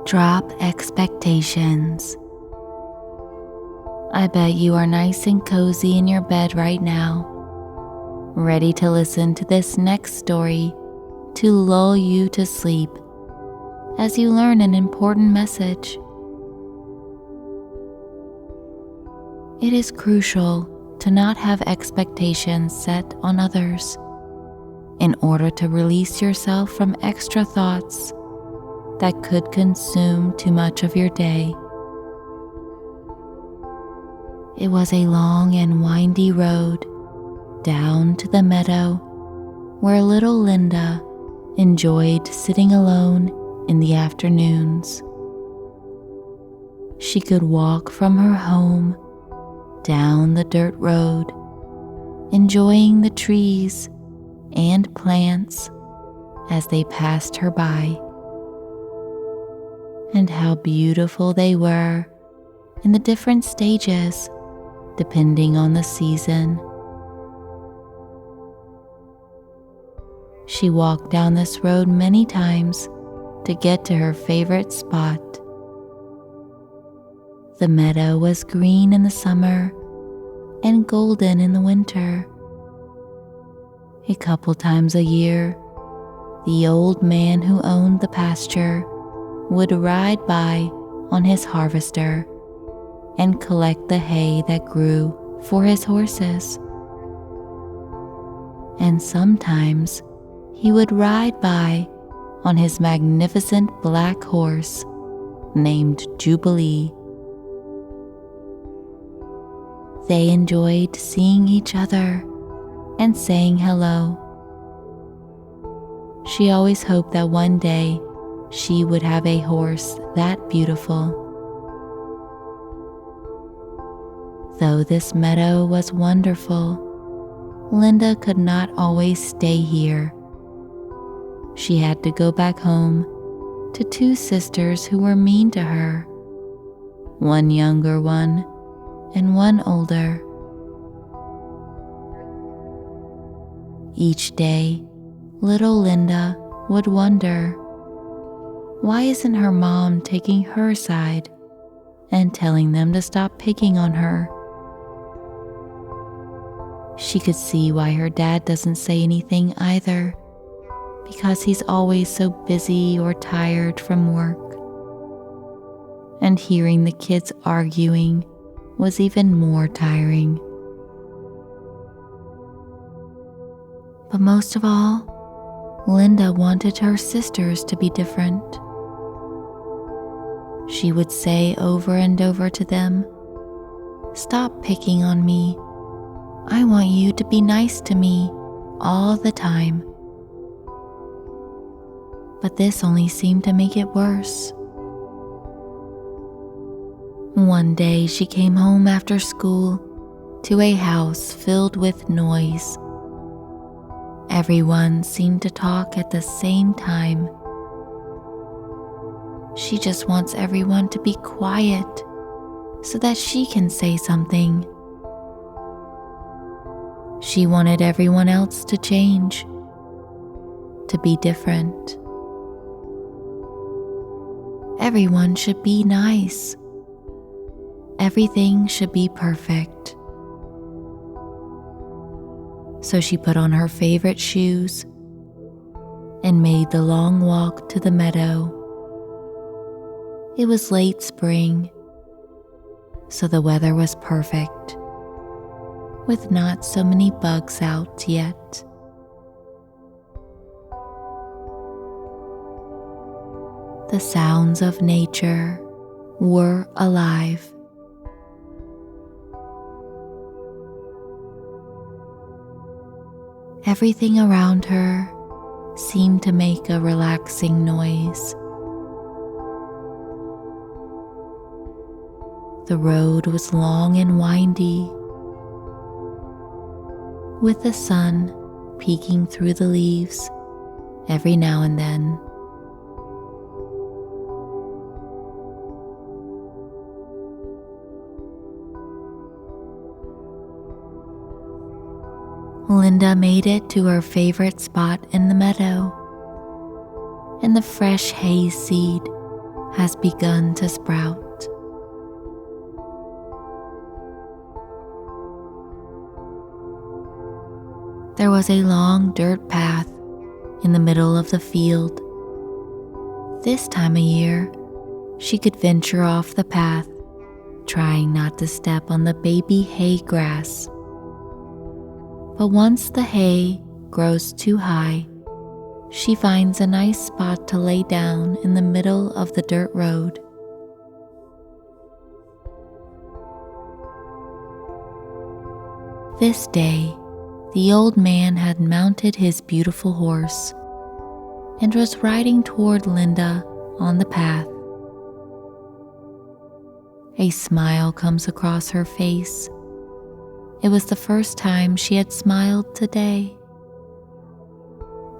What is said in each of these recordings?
Drop expectations. I bet you are nice and cozy in your bed right now, ready to listen to this next story to lull you to sleep as you learn an important message. It is crucial to not have expectations set on others in order to release yourself from extra thoughts that could consume too much of your day. It was a long and windy road down to the meadow where little Linda enjoyed sitting alone in the afternoons. She could walk from her home down the dirt road, enjoying the trees and plants as they passed her by, and how beautiful they were in the different stages depending on the season. She walked down this road many times to get to her favorite spot. The meadow was green in the summer and golden in the winter. A couple times a year, the old man who owned the pasture would ride by on his harvester and collect the hay that grew for his horses. And sometimes he would ride by on his magnificent black horse named Jubilee. They enjoyed seeing each other and saying hello. She always hoped that one day she would have a horse that beautiful. Though this meadow was wonderful, Linda could not always stay here. She had to go back home to two sisters who were mean to her, one younger one and one older. Each day, little Linda would wonder, why isn't her mom taking her side and telling them to stop picking on her? She could see why her dad doesn't say anything either, because he's always so busy or tired from work. And hearing the kids arguing was even more tiring. But most of all, Linda wanted her sisters to be different. She would say over and over to them, "Stop picking on me. I want you to be nice to me all the time." But this only seemed to make it worse. One day she came home after school to a house filled with noise. Everyone seemed to talk at the same time. She just wants everyone to be quiet so that she can say something. She wanted everyone else to change, to be different. Everyone should be nice. Everything should be perfect. So she put on her favorite shoes and made the long walk to the meadow. It was late spring, so the weather was perfect, with not so many bugs out yet. The sounds of nature were alive. Everything around her seemed to make a relaxing noise. The road was long and windy, with the sun peeking through the leaves every now and then. Linda made it to her favorite spot in the meadow, and the fresh hay seed has begun to sprout. There was a long dirt path in the middle of the field. This time of year, she could venture off the path, trying not to step on the baby hay grass. But once the hay grows too high, she finds a nice spot to lay down in the middle of the dirt road. This day, the old man had mounted his beautiful horse and was riding toward Linda on the path. A smile comes across her face. It was the first time she had smiled today.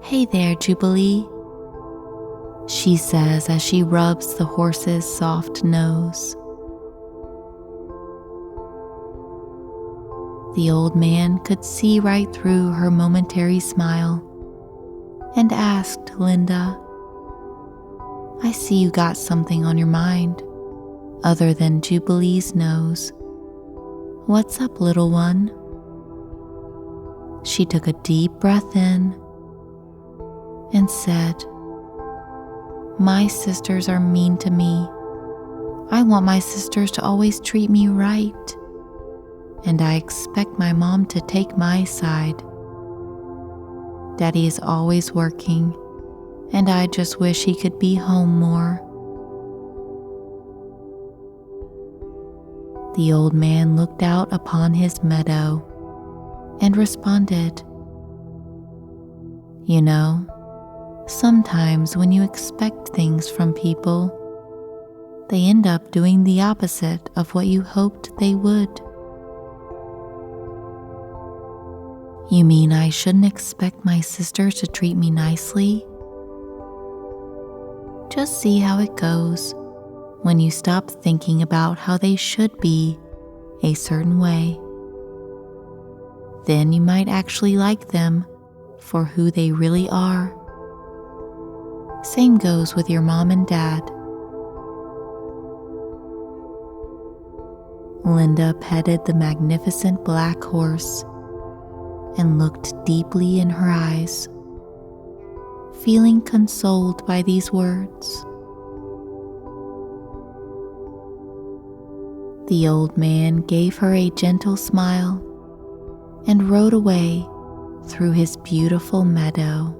"Hey there, Jubilee," she says as she rubs the horse's soft nose. The old man could see right through her momentary smile and asked Linda, "I see you got something on your mind other than Jubilee's nose. What's up, little one?" She took a deep breath in and said, "My sisters are mean to me. I want my sisters to always treat me right, and I expect my mom to take my side. Daddy is always working, and I just wish he could be home more." The old man looked out upon his meadow and responded, "You know, sometimes when you expect things from people, they end up doing the opposite of what you hoped they would." "You mean I shouldn't expect my sisters to treat me nicely?" Just see how it goes when you stop thinking about how they should be a certain way. Then you might actually like them for who they really are. Same goes with your mom and dad. Linda petted the magnificent black horse and looked deeply in her eyes, feeling consoled by these words. The old man gave her a gentle smile and rode away through his beautiful meadow.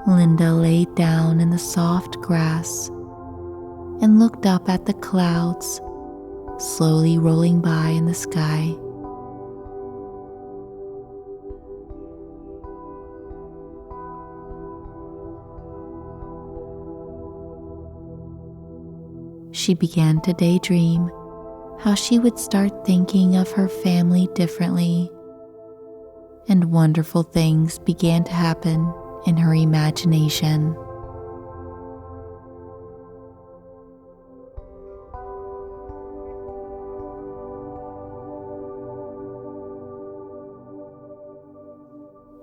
Linda laid down in the soft grass and looked up at the clouds slowly rolling by in the sky. She began to daydream how she would start thinking of her family differently, and wonderful things began to happen in her imagination.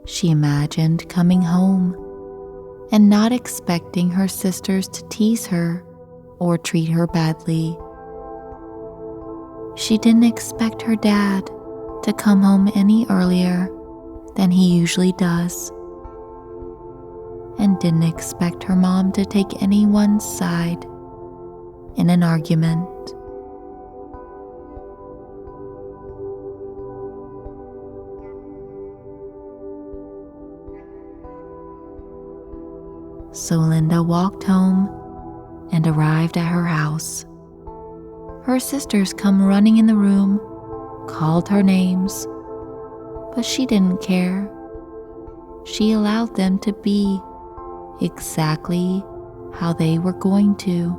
She imagined coming home and not expecting her sisters to tease her or treat her badly. She didn't expect her dad to come home any earlier than he usually does, and didn't expect her mom to take anyone's side in an argument. So Linda walked home and arrived at her house. Her sisters come running in the room, called her names, but she didn't care. She allowed them to be exactly how they were going to,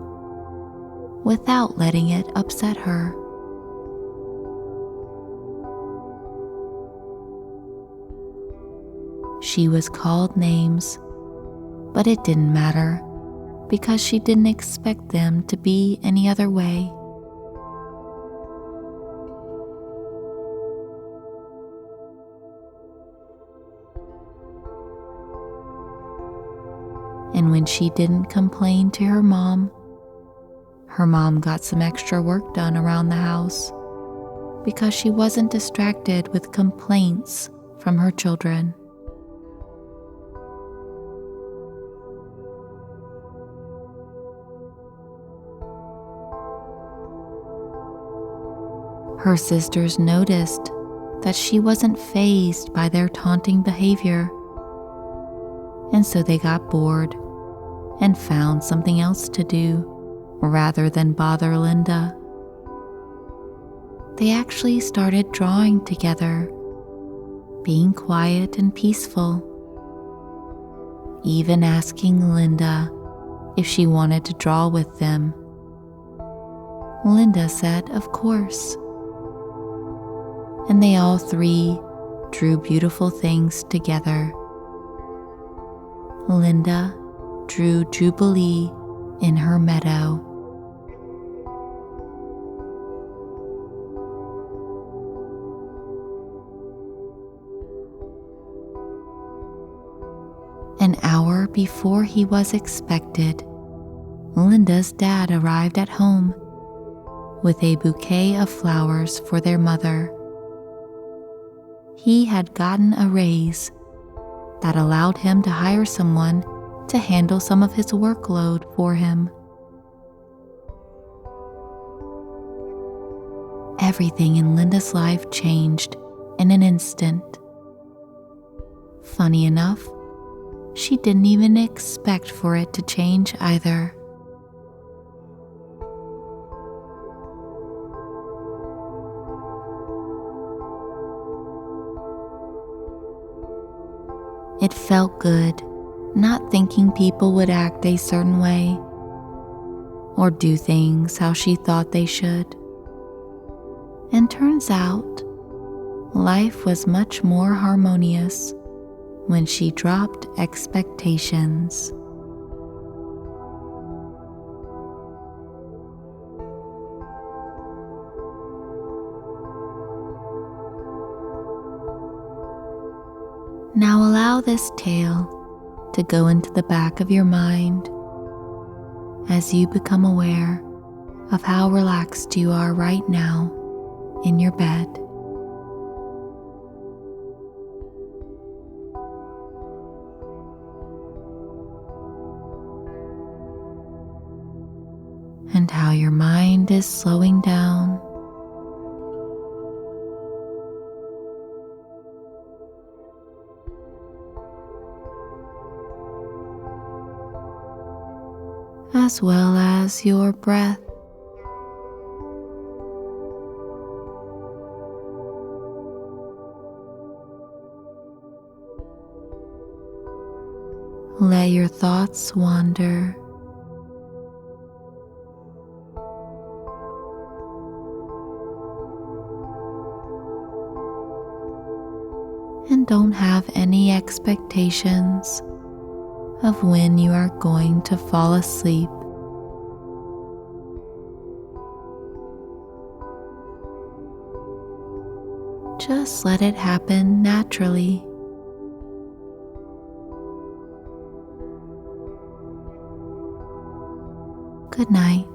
without letting it upset her. She was called names, but it didn't matter because she didn't expect them to be any other way. And when she didn't complain to her mom got some extra work done around the house because she wasn't distracted with complaints from her children. Her sisters noticed that she wasn't fazed by their taunting behavior, and so they got bored and found something else to do rather than bother Linda. They actually started drawing together, being quiet and peaceful, even asking Linda if she wanted to draw with them. Linda said, of course. And they all three drew beautiful things together. Linda drew Jubilee in her meadow. An hour before he was expected, Linda's dad arrived at home with a bouquet of flowers for their mother. He had gotten a raise that allowed him to hire someone to handle some of his workload for him. Everything in Linda's life changed in an instant. Funny enough, she didn't even expect for it to change either. It felt good not thinking people would act a certain way or do things how she thought they should. And turns out, life was much more harmonious when she dropped expectations. Now allow this tale to go into the back of your mind as you become aware of how relaxed you are right now in your bed. And how your mind is slowing down. As well as your breath. Let your thoughts wander. And don't have any expectations of when you are going to fall asleep. Just let it happen naturally. Good night.